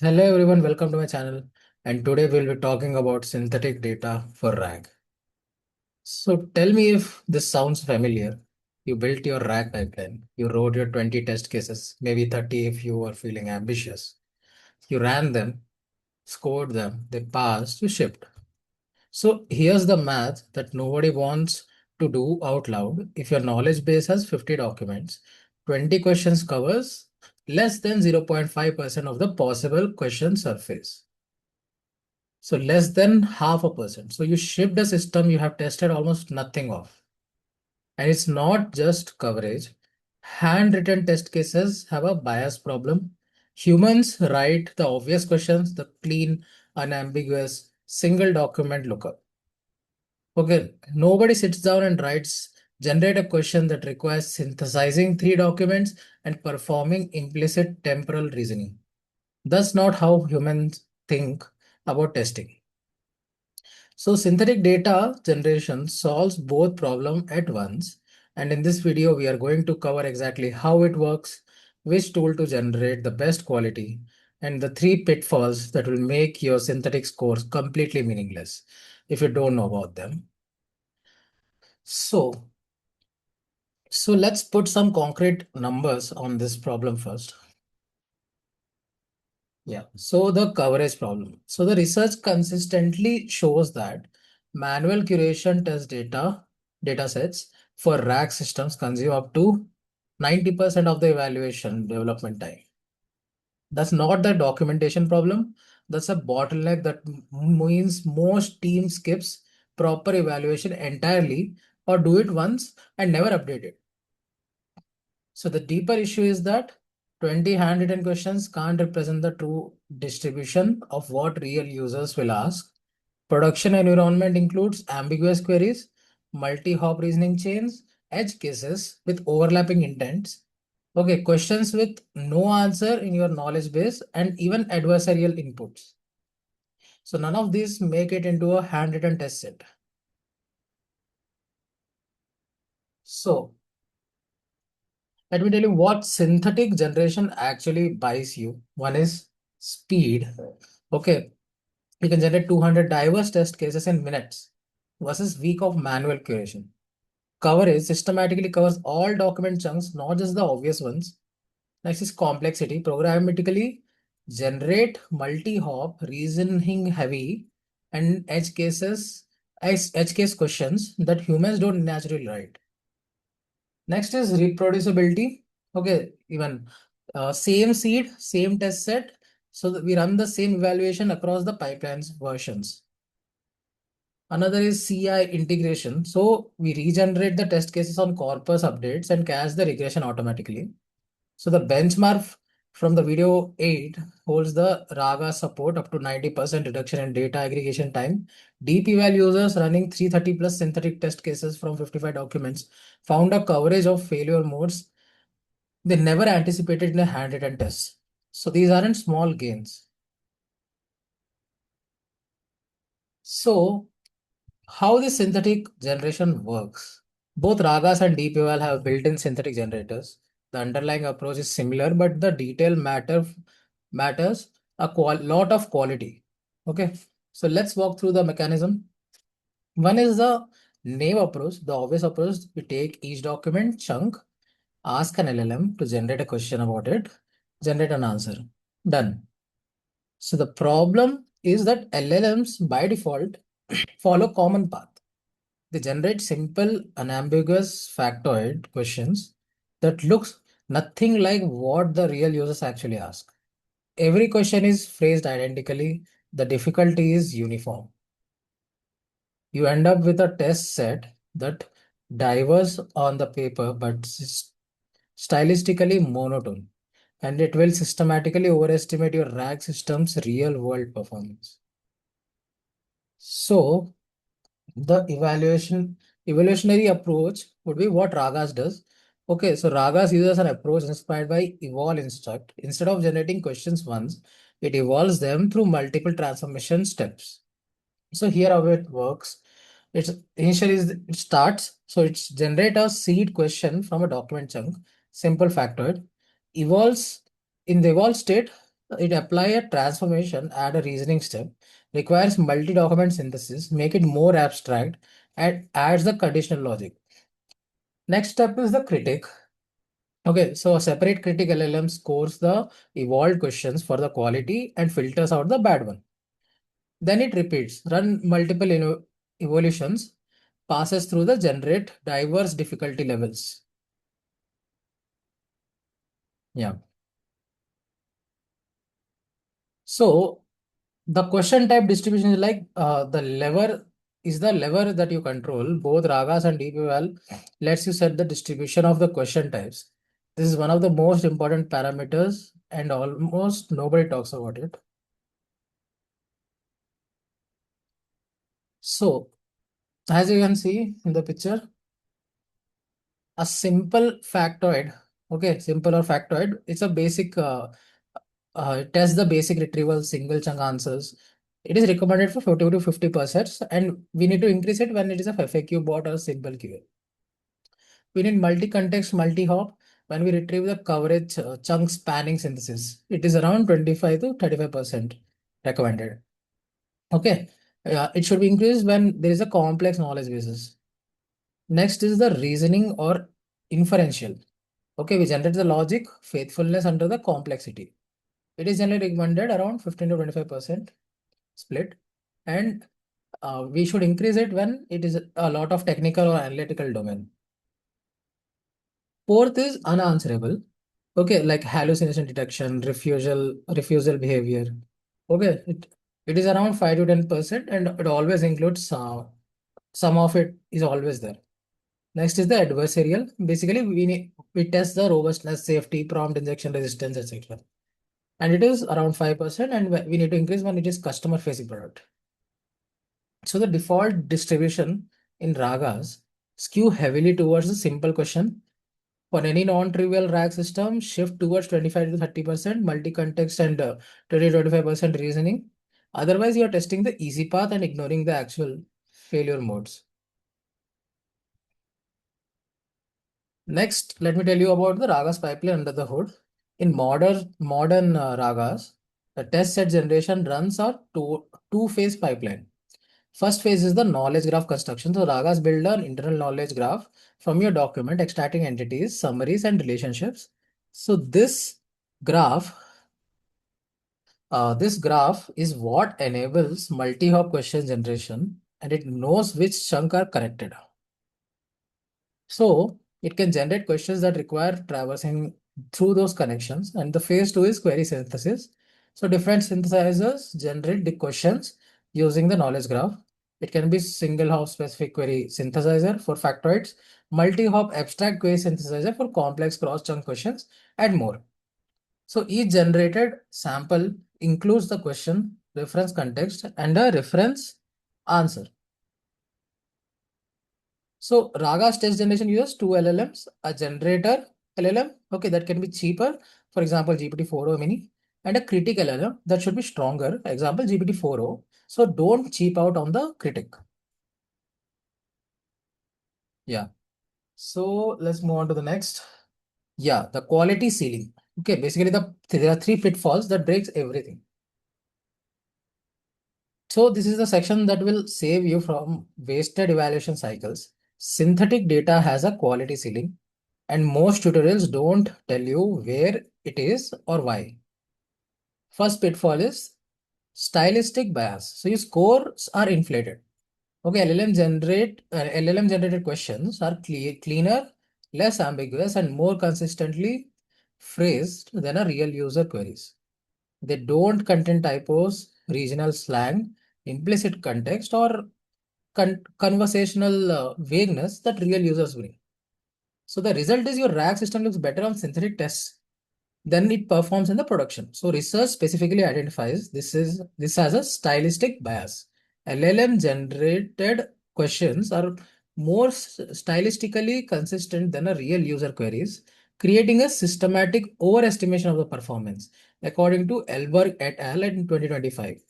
Hello everyone, welcome to my channel. And today we'll be talking about synthetic data for RAG. So tell me if this sounds familiar. You built your RAG pipeline. You wrote your 20 test cases, maybe 30 if you were feeling ambitious. You ran them, scored them, they passed, you shipped. So here's the math that nobody wants to do out loud. If your knowledge base has 50 documents, 20 questions covers less than 0.5% of the possible question surface. So less than 0.5%. So you shipped a system you have tested almost nothing of. And it's not just coverage. Handwritten test cases have a bias problem. Humans write the obvious questions, the clean, unambiguous, single document lookup. Okay, nobody sits down and generate a question that requires synthesizing 3 documents and performing implicit temporal reasoning. That's not how humans think about testing. So synthetic data generation solves both problems at once. And in this video, we are going to cover exactly how it works, which tool to generate the best quality, and the 3 pitfalls that will make your synthetic scores completely meaningless if you don't know about them. So, so let's put some concrete numbers on this problem first. Yeah, so the coverage problem. So the research consistently shows that manual curation data sets for RAG systems consume up to 90% of the evaluation development time. That's not the documentation problem. That's a bottleneck that means most teams skips proper evaluation entirely or do it once and never update it. So the deeper issue is that 20 handwritten questions can't represent the true distribution of what real users will ask. Production environment includes ambiguous queries, multi-hop reasoning chains, edge cases with overlapping intents. Okay, questions with no answer in your knowledge base and even adversarial inputs. So none of these make it into a handwritten test set. So let me tell you what synthetic generation actually buys you. One is speed. Okay, you can generate 200 diverse test cases in minutes versus week of manual curation. Coverage systematically covers all document chunks, not just the obvious ones. Next is complexity. Programmatically generate multi-hop, reasoning heavy, and edge case questions that humans don't naturally write. Next is reproducibility. Okay, even same seed, same test set. So that we run the same evaluation across the pipelines versions. Another is CI integration. So we regenerate the test cases on corpus updates and cache the regression automatically. So the benchmark from the video 8 holds the RAGA support up to 90% reduction in data aggregation time. DeepEval users running 330 plus synthetic test cases from 55 documents found a coverage of failure modes they never anticipated in a handwritten test. So these aren't small gains. So how the synthetic generation works? Both RAGAS and DeepEval have built-in synthetic generators. The underlying approach is similar, but the matters a lot of quality. Okay, so let's walk through the mechanism. One is the naive approach, the obvious approach. We take each document chunk, ask an LLM to generate a question about it, generate an answer. Done. So the problem is that LLMs by default follow common path. They generate simple, unambiguous factoid questions that looks nothing like what the real users actually ask. Every question is phrased identically. The difficulty is uniform. You end up with a test set that diverges on the paper but stylistically monotone, and it will systematically overestimate your RAG system's real world performance. So the evolutionary approach would be what Ragas does. Okay, so Ragas uses an approach inspired by evolve instruct. Instead of generating questions once, it evolves them through multiple transformation steps. So here how it works. It's initially it starts. So it's generate a seed question from a document chunk, simple factoid, evolves in the evolved state. It apply a transformation, add a reasoning step, requires multi-document synthesis, make it more abstract, and adds the conditional logic. Next step is the critic. Okay, so a separate critic LLM scores the evolved questions for the quality and filters out the bad one. Then it repeats, run multiple evolutions, passes through the generate diverse difficulty levels. Yeah. So the question type distribution is like the lever that you control. Both RAGAS and DeepEval lets you set the distribution of the question types. This is one of the most important parameters and almost nobody talks about it. So as you can see in the picture, a simple factoid, okay, simple or factoid, it's a basic test the basic retrieval single chunk answers. It is recommended for 40 to 50%, and we need to increase it when it is a FAQ bot or a simple QA. We need multi-context, multi-hop when we retrieve the coverage chunk spanning synthesis. It is around 25 to 35% recommended. Okay, it should be increased when there is a complex knowledge basis. Next is the reasoning or inferential. Okay, we generate the logic, faithfulness under the complexity. It is generally recommended around 15 to 25% split, and we should increase it when it is a lot of technical or analytical domain. Fourth is unanswerable. Okay, like hallucination detection, refusal behavior. Okay, it is around 5 to 10%, and it always includes some of it is always there. Next is the adversarial. Basically, we test the robustness, safety, prompt injection resistance, etc. And it is around 5%, and we need to increase when it is customer facing product. So the default distribution in RAGAS skew heavily towards the simple question. For any non-trivial RAG system, shift towards 25 to 30% multi-context and 20 to 25% reasoning. Otherwise, you are testing the easy path and ignoring the actual failure modes. Next, let me tell you about the RAGAS pipeline under the hood. In modern RAGAS, the test set generation runs a two-phase pipeline. First phase is the knowledge graph construction. So RAGAS build an internal knowledge graph from your document, extracting entities, summaries, and relationships. So graph, this graph is what enables multi-hop question generation, and it knows which chunk are connected. So it can generate questions that require traversing through those connections. And the phase two is query synthesis. So different synthesizers generate the questions using the knowledge graph. It can be single hop specific query synthesizer for factoids, multi-hop abstract query synthesizer for complex cross-chunk questions, and more. So each generated sample includes the question, reference context, and a reference answer. So RAGA's test generation uses two LLMs, a generator LLM, okay, that can be cheaper, for example, GPT-4o mini, and a critic LLM that should be stronger, example, GPT-4o. So don't cheap out on the critic. Yeah. So let's move on to the next. Yeah, the quality ceiling. Okay, basically there are three pitfalls that breaks everything. So this is the section that will save you from wasted evaluation cycles. Synthetic data has a quality ceiling, and most tutorials don't tell you where it is or why. First pitfall is stylistic bias. So your scores are inflated. Okay, LLM generated questions are cleaner, less ambiguous, and more consistently phrased than a real user queries. They don't contain typos, regional slang, implicit context, or conversational vagueness that real users bring. So the result is your RAG system looks better on synthetic tests than it performs in the production. So research specifically identifies this as a stylistic bias. LLM generated questions are more stylistically consistent than a real user queries, creating a systematic overestimation of the performance, according to Elberg et al. In 2025.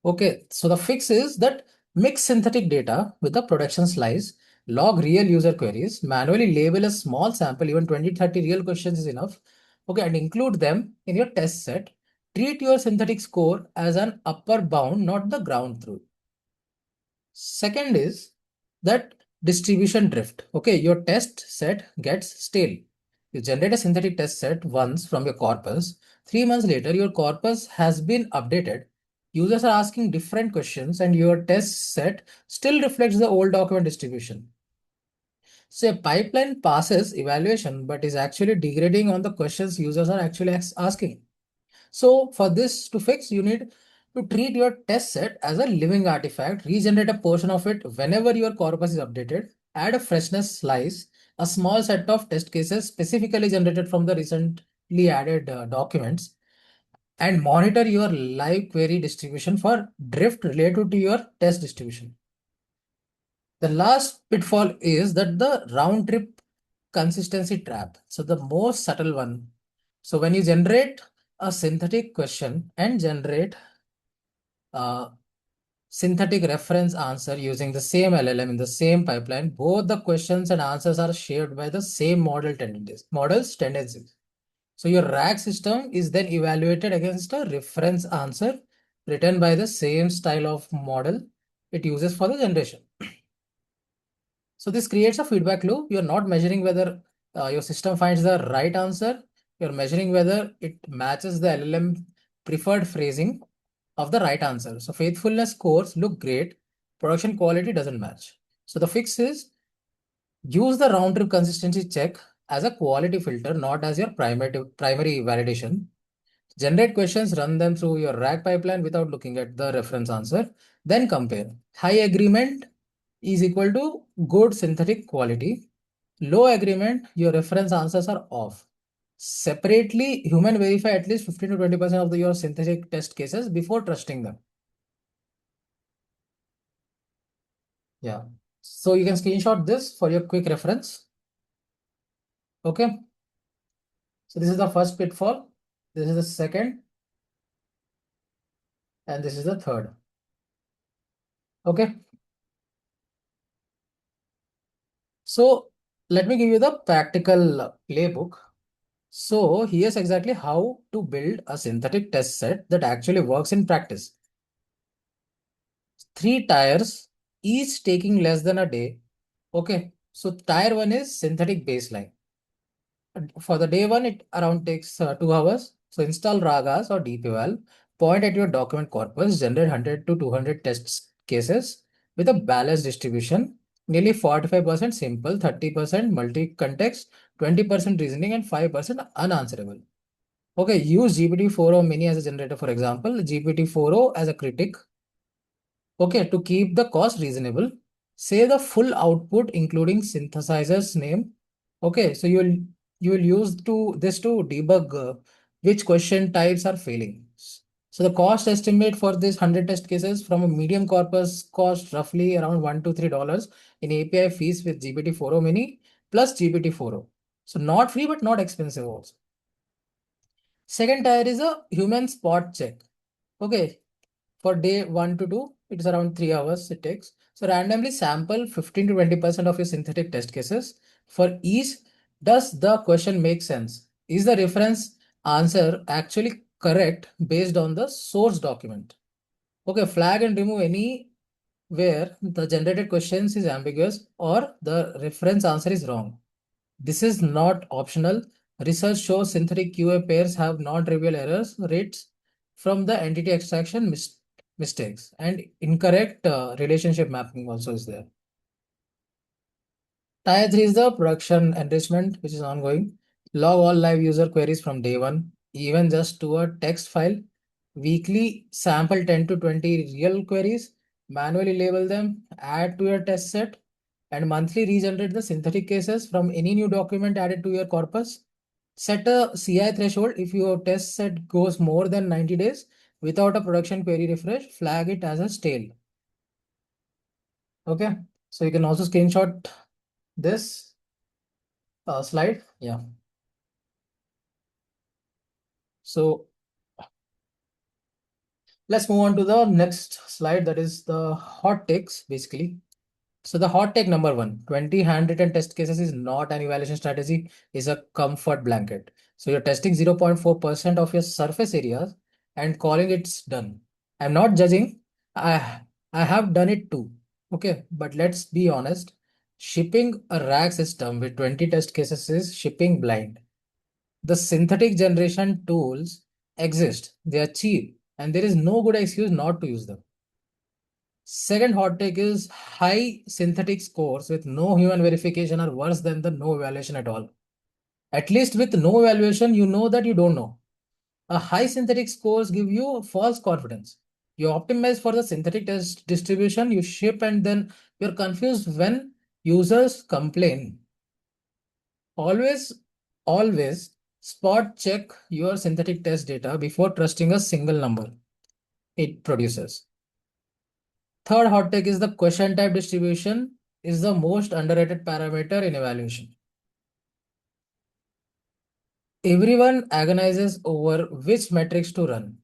Okay, so the fix is that mix synthetic data with the production slice, log real user queries, manually label a small sample, even 20, 30 real questions is enough. Okay, and include them in your test set. Treat your synthetic score as an upper bound, not the ground truth. Second is that distribution drift. Okay, your test set gets stale. You generate a synthetic test set once from your corpus. 3 months later, your corpus has been updated. Users are asking different questions, and your test set still reflects the old document distribution. So a pipeline passes evaluation, but is actually degrading on the questions users are actually asking. So for this to fix, you need to treat your test set as a living artifact, regenerate a portion of it whenever your corpus is updated, add a freshness slice, a small set of test cases specifically generated from the recently added documents, and monitor your live query distribution for drift related to your test distribution. The last pitfall is that the round trip consistency trap. So the most subtle one. So when you generate a synthetic question and generate a synthetic reference answer using the same LLM in the same pipeline, both the questions and answers are shared by the same model's tendencies. So your RAG system is then evaluated against a reference answer written by the same style of model it uses for the generation. So this creates a feedback loop. You're not measuring whether your system finds the right answer. You're measuring whether it matches the LLM preferred phrasing of the right answer. So faithfulness scores look great. Production quality doesn't match. So the fix is use the round trip consistency check as a quality filter, not as your primary validation. Generate questions, run them through your RAG pipeline without looking at the reference answer. Then compare. High agreement is equal to good synthetic quality. Low agreement, your reference answers are off. Separately, human verify at least 15 to 20% of your synthetic test cases before trusting them. Yeah. So you can screenshot this for your quick reference. Okay. So this is the first pitfall. This is the second. And this is the third. Okay. So let me give you the practical playbook. So here's exactly how to build a synthetic test set that actually works in practice. 3 tiers, each taking less than a day. Okay, so tier 1 is synthetic baseline. For the day 1, it around takes 2 hours. So install RAGAS or DeepEval, point at your document corpus, generate 100 to 200 test cases with a balanced distribution, nearly 45% simple, 30% multi-context, 20% reasoning, and 5% unanswerable. Okay, use GPT-4o mini as a generator, for example, GPT-4o as a critic. Okay, to keep the cost reasonable, say the full output including synthesizer's name. Okay, so you will use this to debug which question types are failing. So the cost estimate for this 100 test cases from a medium corpus cost roughly around $1 to $3 in API fees with GPT-4o mini plus GPT-4o. So not free but not expensive also. Second tier is a human spot check. Okay, for day 1 to 2, it's around 3 hours it takes. So randomly sample 15 to 20% of your synthetic test cases. For each, does the question make sense? Is the reference answer actually correct based on the source document? Okay, flag and remove any where the generated questions is ambiguous or the reference answer is wrong. This is not optional. Research shows synthetic QA pairs have non-trivial errors rates from the entity extraction mistakes, and incorrect relationship mapping also is there. Tier 3 is the production enrichment, which is ongoing. Log all live user queries from day 1, even just to a text file. Weekly sample 10 to 20 real queries, manually label them, add to your test set, and monthly regenerate the synthetic cases from any new document added to your corpus. Set a CI threshold. If your test set goes more than 90 days without a production query refresh, flag it as a stale. Okay, so you can also screenshot this slide. Yeah. So let's move on to the next slide, that is the hot takes basically. So the hot take number 1, 20 handwritten test cases is not an evaluation strategy, is a comfort blanket. So you're testing 0.4% of your surface areas. and calling it's done. I'm not judging. I I have done it too. Okay, but let's be honest. Shipping a RAG system with 20 test cases is shipping blind. The synthetic generation tools exist. They are cheap and there is no good excuse not to use them. Second hot take is high synthetic scores with no human verification are worse than the no evaluation at all. At least with no evaluation, you know that you don't know. A high synthetic scores give you false confidence. You optimize for the synthetic test distribution, you ship, and then you're confused when users complain. Always, always spot check your synthetic test data before trusting a single number it produces. Third hot take is the question type distribution is the most underrated parameter in evaluation. Everyone agonizes over which metrics to run.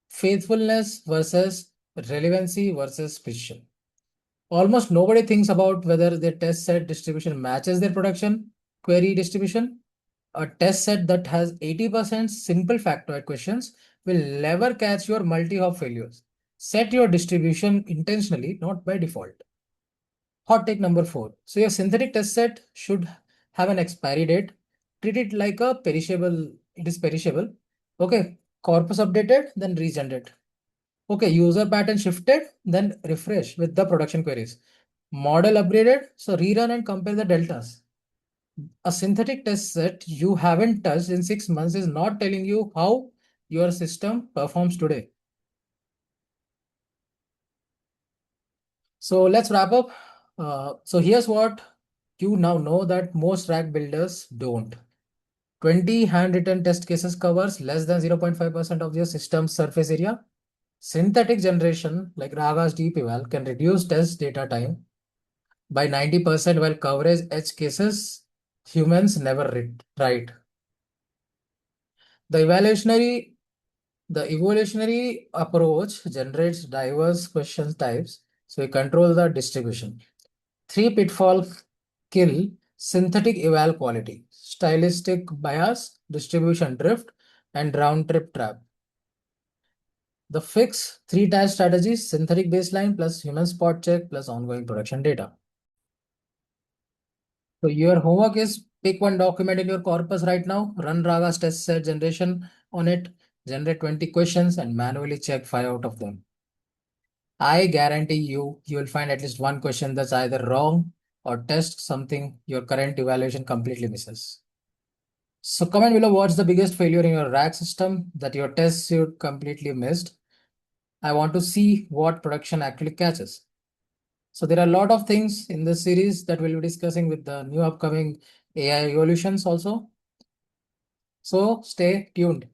Faithfulness versus relevancy versus precision. Almost nobody thinks about whether their test set distribution matches their production query distribution. A test set that has 80% simple factoid questions will never catch your multi-hop failures. Set your distribution intentionally, not by default. Hot take number four. So your synthetic test set should have an expiry date. Treat it like a perishable. It is perishable. Okay. Corpus updated, then regenerate. Okay. User pattern shifted, then refresh with the production queries. Model upgraded, so rerun and compare the deltas. A synthetic test set you haven't touched in 6 months is not telling you how your system performs today. So let's wrap up. So here's what you now know that most rack builders don't. 20 handwritten test cases covers less than 0.5% of your system's surface area. Synthetic generation like RAGAS DeepEval can reduce test data time by 90% while coverage edge cases humans never write. The evaluationary The evolutionary approach generates diverse question types, so we control the distribution. Three pitfalls kill synthetic eval quality, stylistic bias, distribution drift, and round trip trap. The fix three tier strategies, synthetic baseline plus human spot check plus ongoing production data. So your homework is pick one document in your corpus right now, run Raga's test set generation on it, generate 20 questions and manually check 5 out of them. I guarantee you will find at least one question that's either wrong or test something your current evaluation completely misses. So comment below what's the biggest failure in your rack system that your test suite completely missed. I want to see what production actually catches. So there are a lot of things in this series that we'll be discussing with the new upcoming AI evolutions also. So stay tuned.